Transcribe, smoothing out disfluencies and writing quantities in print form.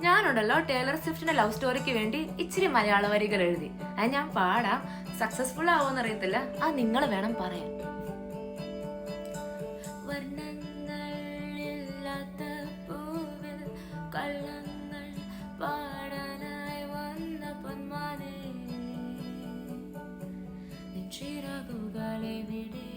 ഞാനുണ്ടല്ലോ Taylor സ്വിഫ്റ്റിന്റെ love സ്റ്റോറിക്ക് വേണ്ടി ഇച്ചിരി മലയാള വരികൾ എഴുതി. അത് ഞാൻ പാടാം. സക്സസ്ഫുൾ ആവുമെന്ന് അറിയത്തില്ല. അത് നിങ്ങൾ വേണം പറയാൻ. വർണ്ണങ്ങളില്ലാത്ത പൂവിൽ കള്ളങ്ങൾ പാടാനായി വന്ന പൊന്മാനേ, ചിറകുകളെ വിടേ